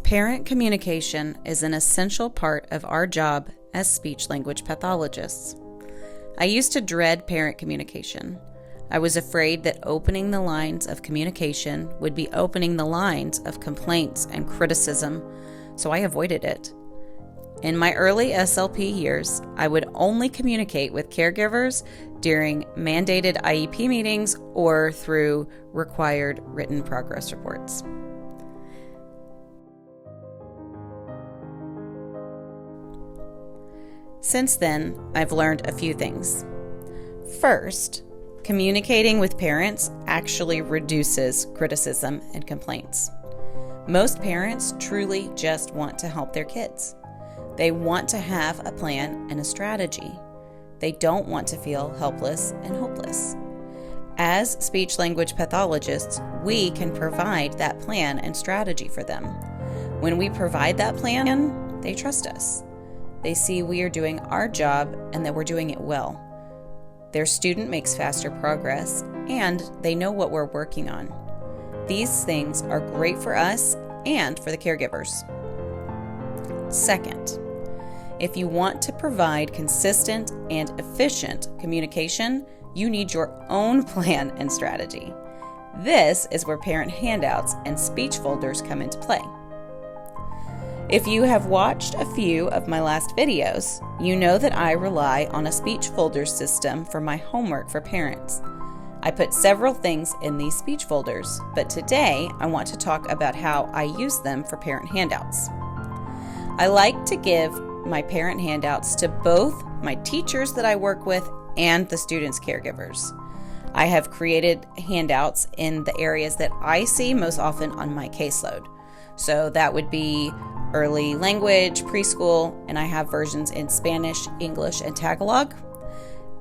Parent communication is an essential part of our job as speech-language pathologists. I used to dread parent communication. I was afraid that opening the lines of communication would be opening the lines of complaints and criticism, so I avoided it. In my early SLP years, I would only communicate with caregivers during mandated IEP meetings or through required written progress reports. Since then, I've learned a few things. First, communicating with parents actually reduces criticism and complaints. Most parents truly just want to help their kids. They want to have a plan and a strategy. They don't want to feel helpless and hopeless. As speech-language pathologists, we can provide that plan and strategy for them. When we provide that plan, they trust us. They see we are doing our job and that we're doing it well. Their student makes faster progress, and they know what we're working on. These things are great for us and for the caregivers. Second, if you want to provide consistent and efficient communication, you need your own plan and strategy. This is where parent handouts and speech folders come into play. If you have watched a few of my last videos, you know that I rely on a speech folder system for my homework for parents. I put several things in these speech folders, but today I want to talk about how I use them for parent handouts. I like to give my parent handouts to both my teachers that I work with and the students' caregivers. I have created handouts in the areas that I see most often on my caseload. So that would be early language, preschool, and I have versions in Spanish, English, and Tagalog,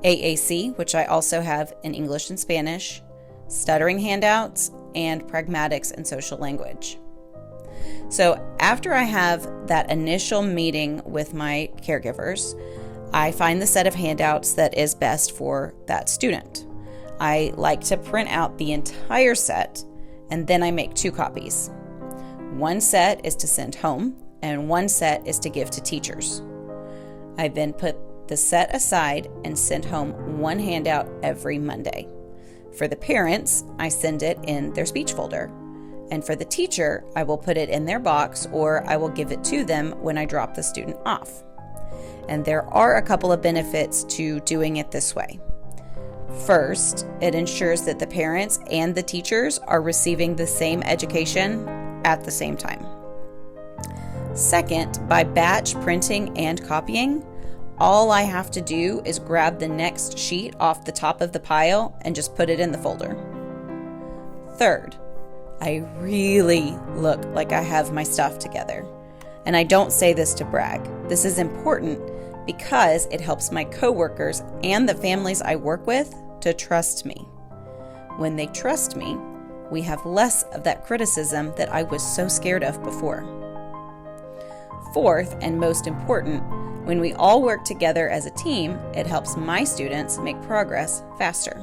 AAC, which I also have in English and Spanish, stuttering handouts, and pragmatics and social language. So after I have that initial meeting with my caregivers, I find the set of handouts that is best for that student. I like to print out the entire set, and then I make 2 copies. One set is to send home, and one set is to give to teachers. I then put the set aside and send home 1 handout every Monday. For the parents, I send it in their speech folder. And for the teacher, I will put it in their box or I will give it to them when I drop the student off. And there are a couple of benefits to doing it this way. First, it ensures that the parents and the teachers are receiving the same education at the same time. Second, by batch printing and copying, all I have to do is grab the next sheet off the top of the pile and just put it in the folder. Third, I really look like I have my stuff together. And I don't say this to brag. This is important because it helps my coworkers and the families I work with to trust me. When they trust me, we have less of that criticism that I was so scared of before. Fourth, and most important, when we all work together as a team, it helps my students make progress faster.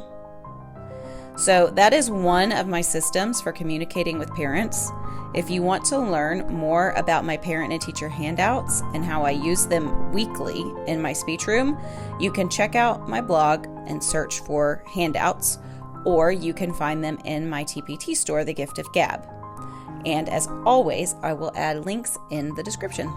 So that is one of my systems for communicating with parents. If you want to learn more about my parent and teacher handouts and how I use them weekly in my speech room, you can check out my blog and search for handouts, or you can find them in my TpT Store, The Gift of Gab. And as always, I will add links in the description.